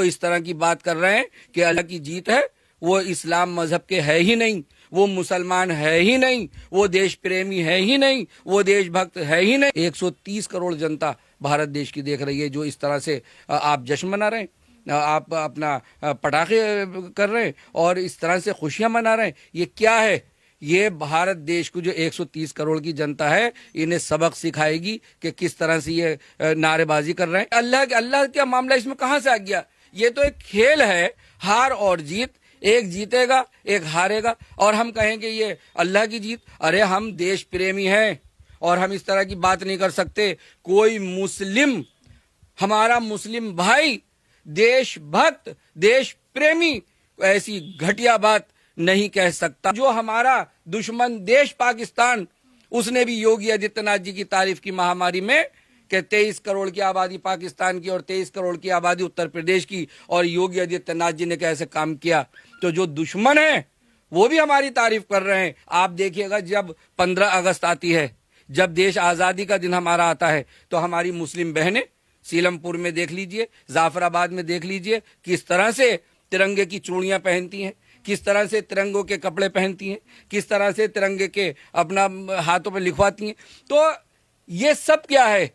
तो इस तरह की बात कर रहे हैं कि अल्लाह की जीत है, वो इस्लाम मजहब के है ही नहीं, वो मुसलमान है ही नहीं, वो देश प्रेमी है ही नहीं, वो देशभक्त है ही नहीं। 130 करोड़ जनता भारत देश की देख रही है जो इस तरह से आप जश्न मना रहे हैं, आप अपना पटाखे कर रहे हैं और इस तरह से खुशियां मना रहे हैं। ये क्या है? ये भारत देश को जो 130 करोड़ की जनता है इन्हें सबक सिखाएगी कि किस तरह से ये नारेबाजी कर रहे हैं। अल्लाह का मामला इसमें कहां से आ गया? ये तो एक खेल है, हार और जीत, एक जीतेगा एक हारेगा और हम कहेंगे ये अल्लाह की जीत। अरे हम देश प्रेमी हैं और हम इस तरह की बात नहीं कर सकते। कोई मुस्लिम, हमारा मुस्लिम भाई, देशभक्त, देश प्रेमी ऐसी घटिया बात नहीं कह सकता। जो हमारा दुश्मन देश पाकिस्तान, उसने भी योगी आदित्यनाथ जी की तारीफ की महामारी में कि 23 करोड़ की आबादी पाकिस्तान की और 23 करोड़ की आबादी उत्तर प्रदेश की, और योगी आदित्यनाथ जी ने कैसे काम किया। तो जो दुश्मन है वो भी हमारी तारीफ कर रहे हैं। आप देखिएगा जब 15 अगस्त आती है, जब देश आजादी का दिन हमारा आता है, तो हमारी मुस्लिम बहनें सीलमपुर में देख लीजिए, जाफराबाद में देख लीजिए किस तरह से तिरंगे की चूड़ियां पहनती हैं, किस तरह से तिरंगों के कपड़े पहनती हैं, किस तरह से तिरंगे के अपना हाथों पे लिखवाती हैं। तो ये सब क्या है?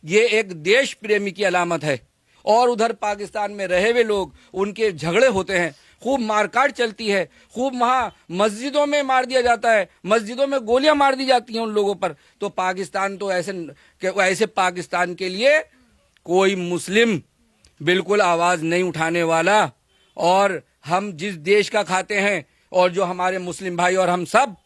ये एक देश प्रेमी की अलामत है। और उधर पाकिस्तान में रहे हुए लोग, उनके झगड़े होते हैं, खूब मारकाट चलती है, खूब वहां मस्जिदों में मार दिया जाता है, मस्जिदों में गोलियां मार दी जाती हैं उन लोगों पर। तो पाकिस्तान तो ऐसे पाकिस्तान के लिए कोई मुस्लिम बिल्कुल आवाज नहीं उठाने वाला। और हम जिस देश का खाते हैं और जो हमारे मुस्लिम भाई और हम सब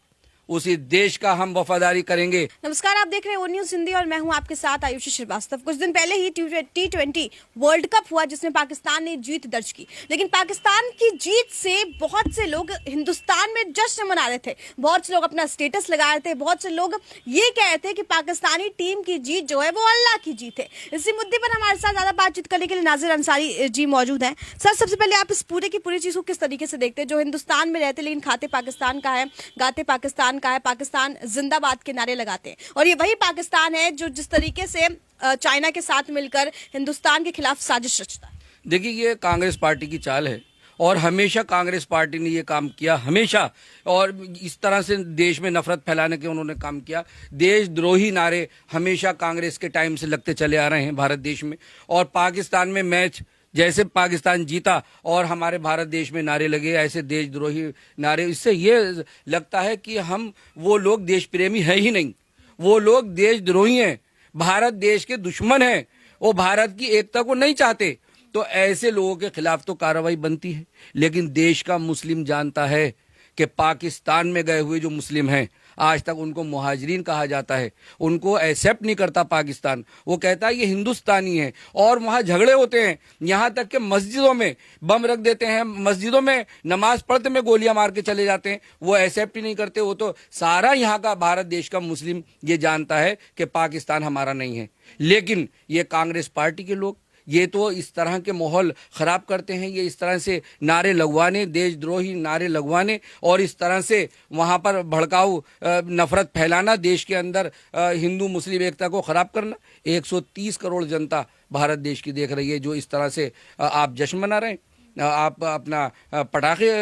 उसी देश का हम वफादारी करेंगे। नमस्कार, आप देख रहे हैं ओ न्यूज़ हिंदी और मैं हूं आपके साथ आयुषी श्रीवास्तव। कुछ दिन पहले ही T20 वर्ल्ड कप हुआ जिसमें पाकिस्तान ने जीत दर्ज की, लेकिन पाकिस्तान की जीत से बहुत से लोग हिंदुस्तान में जश्न मना रहे थे, बहुत से लोग अपना स्टेटस लगा रहे थे, बहुत से लोग ये कह रहे थे कि पाकिस्तानी टीम की जीत जो है वो अल्लाह की जीत है। इसी मुद्दे पर हमारे साथ ज्यादा बातचीत करने के लिए नाजिर अंसारी जी मौजूद हैं। सर, सबसे पहले आप इस पूरे की पूरी चीज को किस तरीके से देखते हैं? जो हिंदुस्तान में रहते लेकिन खाते पाकिस्तान का है, गाते पाकिस्तान का है, पाकिस्तान जिंदाबाद के नारे लगाते हैं, और ये वही पाकिस्तान है जो जिस तरीके से चाइना के साथ मिलकर हिंदुस्तान के खिलाफ साजिश रचता है। देखिए, ये कांग्रेस पार्टी की चाल है और हमेशा कांग्रेस पार्टी ने ये काम किया, हमेशा। और इस तरह से देश में नफरत फैलाने के उन्होंने काम किया। देशद्रोही नारे हमेशा कांग्रेस के टाइम से लगते चले आ रहे हैं भारत देश में। और पाकिस्तान में मैच जैसे पाकिस्तान जीता और हमारे भारत देश में नारे लगे, ऐसे देशद्रोही नारे। इससे ये लगता है कि हम, वो लोग देश प्रेमी है ही नहीं, वो लोग देशद्रोही हैं, भारत देश के दुश्मन हैं, वो भारत की एकता को नहीं चाहते। तो ऐसे लोगों के खिलाफ तो कार्रवाई बनती है। लेकिन देश का मुस्लिम जानता है कि पाकिस्तान में गए हुए जो मुस्लिम हैं, आज तक उनको मुहाजिरीन कहा जाता है, उनको एक्सेप्ट नहीं करता पाकिस्तान। वो कहता है ये हिंदुस्तानी है। और वहां झगड़े होते हैं, यहां तक कि मस्जिदों में बम रख देते हैं, मस्जिदों में नमाज पढ़ते में गोलियां मार के चले जाते हैं। वो एक्सेप्ट ही नहीं करते। वो तो सारा यहाँ का भारत देश का मुस्लिम ये जानता है कि पाकिस्तान हमारा नहीं है। लेकिन ये कांग्रेस पार्टी के लोग, ये तो इस तरह के माहौल खराब करते हैं। ये इस तरह से नारे लगवाने, देशद्रोही नारे लगवाने और इस तरह से वहां पर भड़काऊ नफरत फैलाना, देश के अंदर हिंदू मुस्लिम एकता को खराब करना। 130 करोड़ जनता भारत देश की देख रही है जो इस तरह से आप जश्न मना रहे हैं, आप अपना पटाखे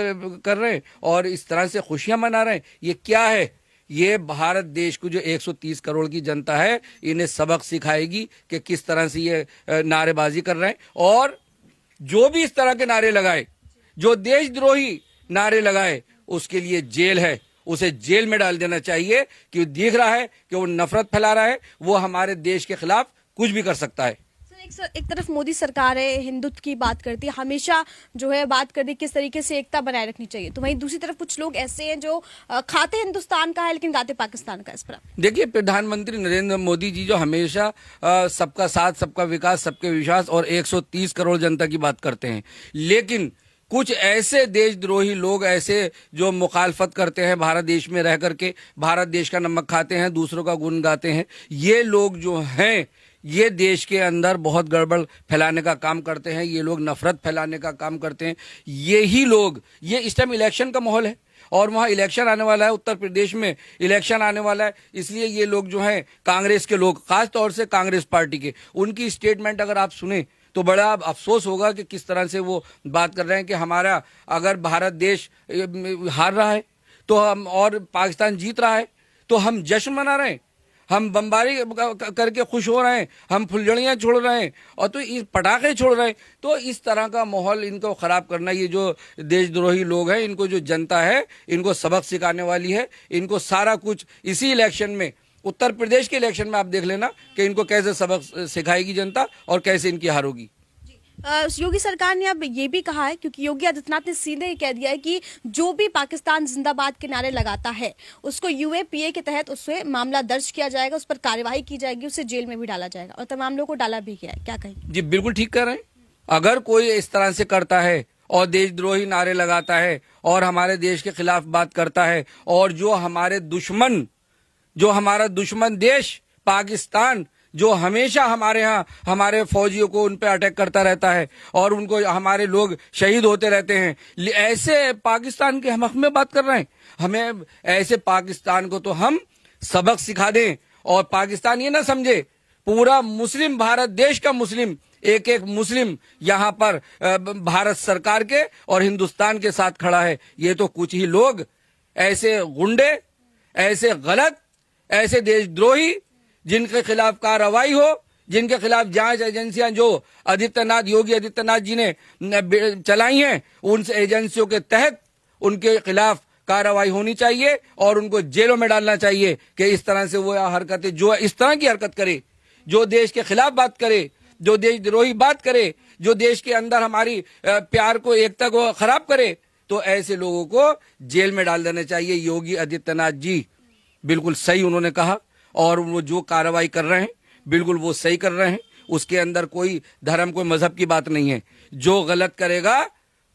कर रहे हैं और इस तरह से खुशियां मना रहे हैं। ये क्या है? ये भारत देश को जो 130 करोड़ की जनता है इन्हें सबक सिखाएगी कि किस तरह से ये नारेबाजी कर रहे हैं। और जो भी इस तरह के नारे लगाए, जो देशद्रोही नारे लगाए, उसके लिए जेल है, उसे जेल में डाल देना चाहिए। कि दिख रहा है कि वो नफरत फैला रहा है, वो हमारे देश के खिलाफ कुछ भी कर सकता है। एक तरफ मोदी सरकार है, हिंदुत्व की बात करती है, हमेशा जो है बात करती है किस तरीके से एकता बनाए रखनी चाहिए, तो वहीं दूसरी तरफ कुछ लोग ऐसे हैं जो खाते हिंदुस्तान का है लेकिन गाते पाकिस्तान का। इस पर देखिए, प्रधानमंत्री नरेंद्र मोदी जी जो हमेशा सबका साथ, सबका विकास, सबके विश्वास और 130 करोड़ जनता की बात करते हैं, लेकिन कुछ ऐसे देशद्रोही लोग, ऐसे जो मुखालफत करते हैं, भारत देश में रह करके भारत देश का नमक खाते हैं, दूसरों का गुण गाते हैं, ये लोग जो हैं ये देश के अंदर बहुत गड़बड़ फैलाने का काम करते हैं। ये लोग नफरत फैलाने का काम करते हैं। यही लोग, ये इस टाइम इलेक्शन का माहौल है और वहाँ इलेक्शन आने वाला है, उत्तर प्रदेश में इलेक्शन आने वाला है, इसलिए ये लोग जो हैं कांग्रेस के लोग, खास तौर से कांग्रेस पार्टी के, उनकी स्टेटमेंट अगर आप सुने तो बड़ा अफसोस होगा कि किस तरह से वो बात कर रहे हैं कि हमारा अगर भारत देश हार रहा है तो हम और पाकिस्तान जीत रहा है तो हम जश्न मना रहे हैं, हम बमबारी करके खुश हो रहे हैं, हम फुलझड़ियाँ छोड़ रहे हैं और तो इस पटाखे छोड़ रहे हैं। तो इस तरह का माहौल इनको ख़राब करना, ये जो देशद्रोही लोग हैं, इनको जो जनता है इनको सबक सिखाने वाली है। इनको सारा कुछ इसी इलेक्शन में, उत्तर प्रदेश के इलेक्शन में आप देख लेना कि इनको कैसे सबक सिखाएगी जनता और कैसे इनकी हार होगी। योगी सरकार ने अब ये भी कहा है, क्योंकि योगी आदित्यनाथ ने सीधे ही कह दिया है कि जो भी पाकिस्तान जिंदाबाद के नारे लगाता है उसको यूएपीए के तहत उससे मामला दर्ज किया जाएगा, उस पर कार्रवाई की जाएगी, उसे जेल में भी डाला जाएगा और तमाम लोगों को डाला भी गया है। क्या कहेंगे? जी बिल्कुल ठीक कह रहे हैं। अगर कोई इस तरह से करता है और देशद्रोही नारे लगाता है और हमारे देश के खिलाफ बात करता है और जो हमारा दुश्मन देश पाकिस्तान, जो हमेशा हमारे यहाँ हमारे फौजियों को उन पे अटैक करता रहता है और उनको हमारे लोग शहीद होते रहते हैं, ऐसे पाकिस्तान के हम हक में बात कर रहे हैं। हमें ऐसे पाकिस्तान को तो हम सबक सिखा दें और पाकिस्तान ये ना समझे पूरा मुस्लिम, भारत देश का मुस्लिम, एक एक मुस्लिम यहाँ पर भारत सरकार के और हिंदुस्तान के साथ खड़ा है। ये तो कुछ ही लोग, ऐसे गुंडे, ऐसे गलत, ऐसे देशद्रोही जिनके खिलाफ कार्रवाई हो, जिनके खिलाफ जांच एजेंसियां जो योगी आदित्यनाथ जी ने चलाई हैं, उन एजेंसियों के तहत उनके खिलाफ कार्रवाई होनी चाहिए और उनको जेलों में डालना चाहिए कि इस तरह से वो हरकतें, जो इस तरह की हरकत करे, जो देश के खिलाफ बात करे, जो देशद्रोही बात करे, जो देश के अंदर हमारी प्यार को, एकता को खराब करे, तो ऐसे लोगों को जेल में डाल देना चाहिए। योगी आदित्यनाथ जी बिल्कुल सही उन्होंने कहा और वो जो कार्रवाई कर रहे हैं बिल्कुल वो सही कर रहे हैं। उसके अंदर कोई धर्म, कोई मजहब की बात नहीं है। जो गलत करेगा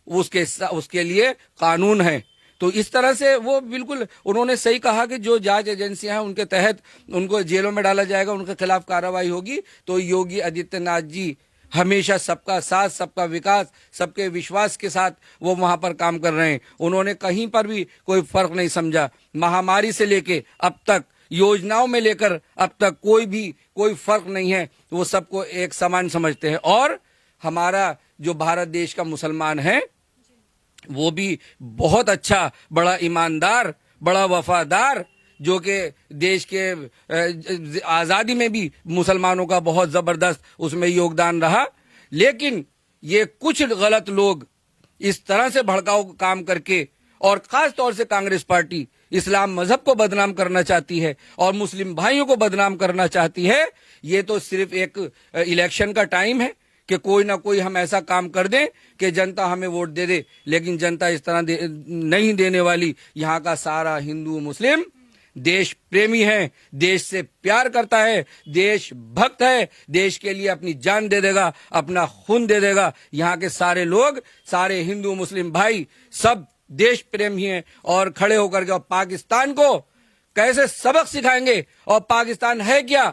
उसके लिए कानून है। तो इस तरह से वो बिल्कुल उन्होंने सही कहा कि जो जांच एजेंसियां हैं उनके तहत उनको जेलों में डाला जाएगा, उनके खिलाफ कार्रवाई होगी। तो योगी आदित्यनाथ जी हमेशा सबका साथ, सबका विकास, सबके विश्वास के साथ वो वहां पर काम कर रहे हैं। उन्होंने कहीं पर भी कोई फर्क नहीं समझा। महामारी से लेके अब तक, योजनाओं में लेकर अब तक कोई फर्क नहीं है। वो सबको एक समान समझते हैं। और हमारा जो भारत देश का मुसलमान है वो भी बहुत अच्छा, बड़ा ईमानदार, बड़ा वफादार, जो कि देश के आज़ादी में भी मुसलमानों का बहुत ज़बरदस्त उसमें योगदान रहा। लेकिन ये कुछ गलत लोग इस तरह से भड़काऊ काम करके, और ख़ास तौर से कांग्रेस पार्टी इस्लाम मजहब को बदनाम करना चाहती है और मुस्लिम भाइयों को बदनाम करना चाहती है। ये तो सिर्फ एक इलेक्शन का टाइम है कि कोई ना कोई हम ऐसा काम कर दें कि जनता हमें वोट दे दे, लेकिन जनता इस तरह नहीं देने वाली। यहाँ का सारा हिंदू मुस्लिम देश प्रेमी है, देश से प्यार करता है, देश भक्त है, देश के लिए अपनी जान दे देगा, अपना खून दे देगा। यहाँ के सारे लोग, सारे हिंदू मुस्लिम भाई सब देश प्रेमी हैं और खड़े होकर के और पाकिस्तान को कैसे सबक सिखाएंगे। और पाकिस्तान है क्या?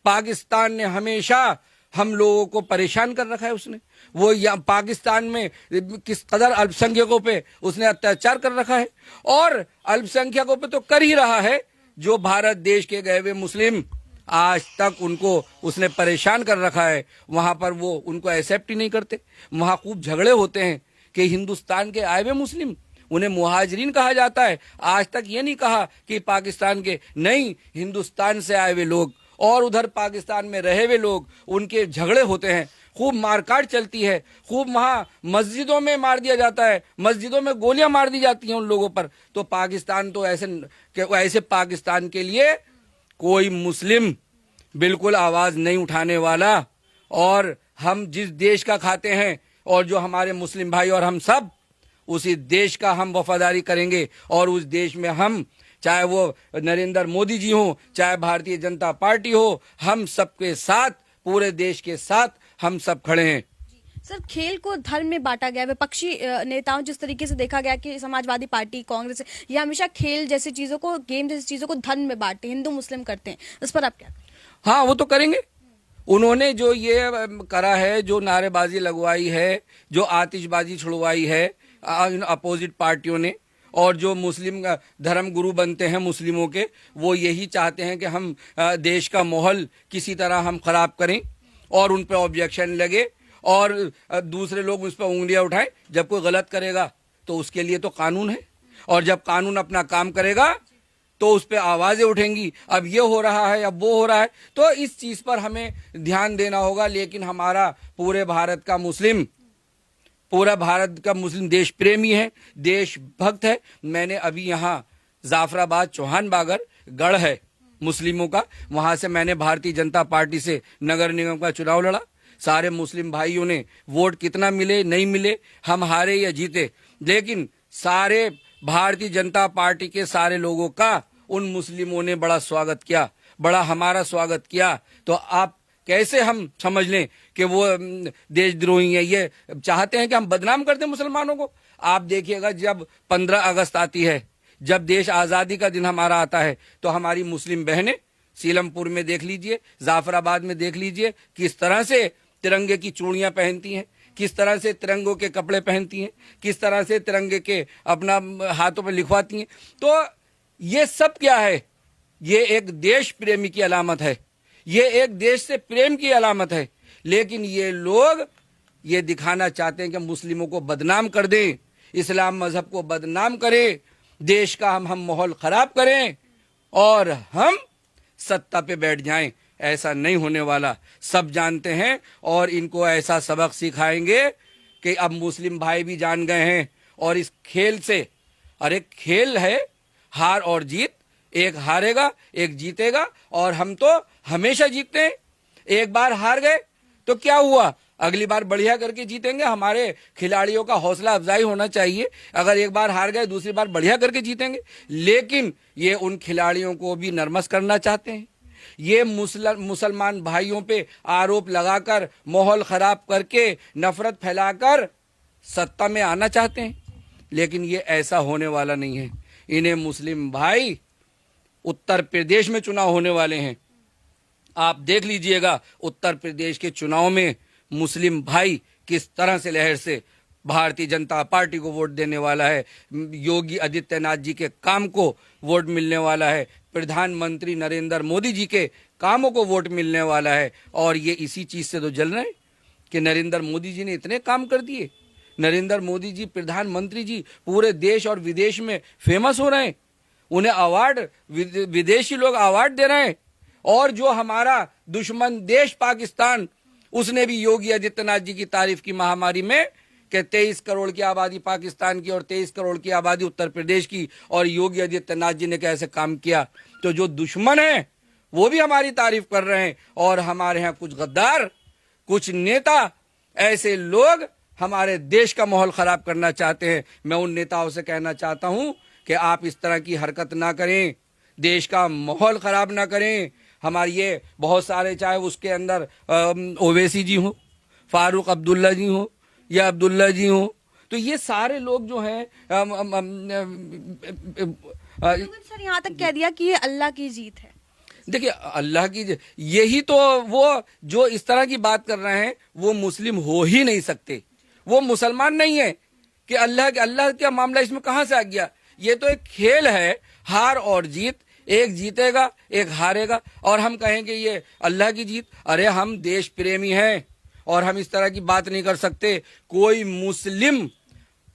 पाकिस्तान ने हमेशा हम लोगों को परेशान कर रखा है। उसने वो पाकिस्तान में किस कदर अल्पसंख्यकों पे उसने अत्याचार कर रखा है और अल्पसंख्यकों पे तो कर ही रहा है। जो भारत देश के गए हुए मुस्लिम, आज तक उनको उसने परेशान कर रखा है। वहां पर वो उनको एक्सेप्ट ही नहीं करते। वहां खूब झगड़े होते हैं कि हिंदुस्तान के आए हुए मुस्लिम, उन्हें मुहाजिरीन कहा जाता है। आज तक ये नहीं कहा कि पाकिस्तान के, नहीं, हिंदुस्तान से आए हुए लोग और उधर पाकिस्तान में रहे हुए लोग, उनके झगड़े होते हैं, खूब मारकाट चलती है, खूब वहाँ मस्जिदों में मार दिया जाता है, मस्जिदों में गोलियां मार दी जाती हैं उन लोगों पर। तो पाकिस्तान तो ऐसे पाकिस्तान के लिए कोई मुस्लिम बिल्कुल आवाज नहीं उठाने वाला। और हम जिस देश का खाते हैं और जो हमारे मुस्लिम भाई और हम सब उसी देश का हम वफादारी करेंगे। और उस देश में हम, चाहे वो नरेंद्र मोदी जी हो, चाहे भारतीय जनता पार्टी हो, हम सबके साथ, पूरे देश के साथ हम सब खड़े हैं। सर, खेल को धर्म में बांटा गया, विपक्षी नेताओं जिस तरीके से देखा गया कि समाजवादी पार्टी, कांग्रेस, ये हमेशा खेल जैसी चीजों को, गेम जैसी चीजों को धर्म में बांटते, हिंदू मुस्लिम करते हैं। इस पर आप क्या? हाँ, वो तो करेंगे। उन्होंने जो ये करा है, जो नारेबाजी लगवाई है, जो आतिशबाजी छुड़वाई है अपोजिट पार्टियों ने, और जो मुस्लिम धर्म गुरु बनते हैं मुस्लिमों के, वो यही चाहते हैं कि हम देश का माहौल किसी तरह हम खराब करें और उन पर ऑब्जेक्शन लगे और दूसरे लोग उस पर उंगलियां उठाएं। जब कोई गलत करेगा तो उसके लिए तो कानून है, और जब कानून अपना काम करेगा तो उस पर आवाजें उठेंगी। अब ये हो रहा है, अब वो हो रहा है, तो इस चीज पर हमें ध्यान देना होगा। लेकिन हमारा पूरा भारत का मुस्लिम देश प्रेमी है, देशभक्त है। मैंने अभी यहाँ जाफराबाद चौहान बागर गढ़ है मुस्लिमों का, वहां से मैंने भारतीय जनता पार्टी से नगर निगम का चुनाव लड़ा। सारे मुस्लिम भाइयों ने वोट कितना मिले नहीं मिले, हम हारे या जीते, लेकिन सारे भारतीय जनता पार्टी के सारे लोगों का उन मुस्लिमों ने बड़ा स्वागत किया, बड़ा हमारा स्वागत किया। तो आप कैसे हम समझ लें कि वो देशद्रोही है? ये चाहते हैं कि हम बदनाम कर दें मुसलमानों को। आप देखिएगा, जब 15 अगस्त आती है, जब देश आजादी का दिन हमारा आता है, तो हमारी मुस्लिम बहनें सीलमपुर में देख लीजिए, जाफराबाद में देख लीजिए, किस तरह से तिरंगे की चूड़ियां पहनती हैं, किस तरह से तिरंगों के कपड़े पहनती हैं, किस तरह से तिरंगे के अपना हाथों पर लिखवाती हैं। तो ये सब क्या है? ये एक देश प्रेमी की अलामत है, ये एक देश से प्रेम की अलामत है। लेकिन ये लोग ये दिखाना चाहते हैं कि मुस्लिमों को बदनाम कर दें, इस्लाम मजहब को बदनाम करें, देश का हम माहौल खराब करें और हम सत्ता पे बैठ जाएं। ऐसा नहीं होने वाला, सब जानते हैं, और इनको ऐसा सबक सिखाएंगे कि अब मुस्लिम भाई भी जान गए हैं। और इस खेल से, अरे खेल है हार और जीत, एक हारेगा एक जीतेगा, और हम तो हमेशा जीतते हैं। एक बार हार गए तो क्या हुआ, अगली बार बढ़िया करके जीतेंगे। हमारे खिलाड़ियों का हौसला अफजाई होना चाहिए, अगर एक बार हार गए दूसरी बार बढ़िया करके जीतेंगे। लेकिन ये उन खिलाड़ियों को भी नर्वस करना चाहते हैं, ये मुसलमान भाइयों पे आरोप लगाकर, माहौल खराब करके, नफरत फैलाकर सत्ता में आना चाहते हैं। लेकिन ये ऐसा होने वाला नहीं है। इन्हें मुस्लिम भाई, उत्तर प्रदेश में चुनाव होने वाले हैं, आप देख लीजिएगा उत्तर प्रदेश के चुनाव में मुस्लिम भाई किस तरह से लहर से भारतीय जनता पार्टी को वोट देने वाला है, योगी आदित्यनाथ जी के काम को वोट मिलने वाला है, प्रधानमंत्री नरेंद्र मोदी जी के कामों को वोट मिलने वाला है। और ये इसी चीज से तो जल रहे हैं कि नरेंद्र मोदी जी ने इतने काम कर दिए। नरेंद्र मोदी जी, प्रधानमंत्री जी, पूरे देश और विदेश में फेमस हो रहे हैं, उन्हें अवार्ड, विदेशी लोग अवार्ड दे रहे हैं। और जो हमारा दुश्मन देश पाकिस्तान, उसने भी योगी आदित्यनाथ जी की तारीफ की महामारी में, कि 23 करोड़ की आबादी पाकिस्तान की और 23 करोड़ की आबादी उत्तर प्रदेश की, और योगी आदित्यनाथ जी ने कैसे काम किया। तो जो दुश्मन है वो भी हमारी तारीफ कर रहे हैं, और हमारे यहाँ कुछ गद्दार, कुछ नेता, ऐसे लोग हमारे देश का माहौल खराब करना चाहते हैं। मैं उन नेताओं से कहना चाहता हूं कि आप इस तरह की हरकत ना करें, देश का माहौल खराब ना करें। हमारे ये बहुत सारे, चाहे उसके अंदर ओवैसी जी हो, फारूक अब्दुल्ला जी हो या अब्दुल्ला जी हो, तो ये सारे लोग जो हैं सर यहाँ तक कह दिया कि ये अल्लाह की जीत है। देखिए, अल्लाह की, यही तो वो जो इस तरह की बात कर रहे हैं वो मुस्लिम हो ही नहीं सकते, वो मुसलमान नहीं है। कि अल्लाह का मामला इसमें कहां से आ गया? ये तो एक खेल है, हार और जीत, एक जीतेगा एक हारेगा, और हम कहेंगे ये अल्लाह की जीत। अरे हम देश प्रेमी हैं और हम इस तरह की बात नहीं कर सकते। कोई मुस्लिम,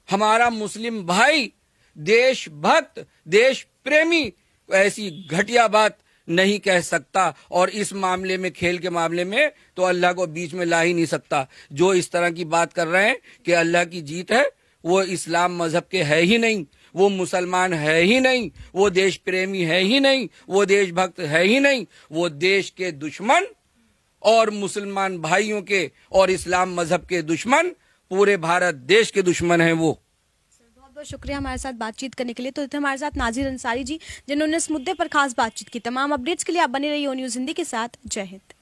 हमारा मुस्लिम भाई, देशभक्त, देश प्रेमी ऐसी घटिया बात नहीं कह सकता। और इस मामले में, खेल के मामले में, तो अल्लाह को बीच में ला ही नहीं सकता। जो इस तरह की बात कर रहे हैं कि अल्लाह की जीत है, वो इस्लाम मजहब के है ही नहीं, वो मुसलमान है ही नहीं, वो देश प्रेमी है ही नहीं, वो देशभक्त है ही नहीं, वो देश के दुश्मन और मुसलमान भाइयों के और इस्लाम मजहब के दुश्मन, पूरे भारत देश के दुश्मन हैं वो। बहुत बहुत शुक्रिया हमारे साथ बातचीत करने के लिए। तो थे हमारे साथ नाजिर अंसारी जी, जिन्होंने इस मुद्दे पर खास बातचीत की। तमाम अपडेट्स के लिए आप बने रहिए ओ न्यूज़ हिंदी के साथ। जय हिंद।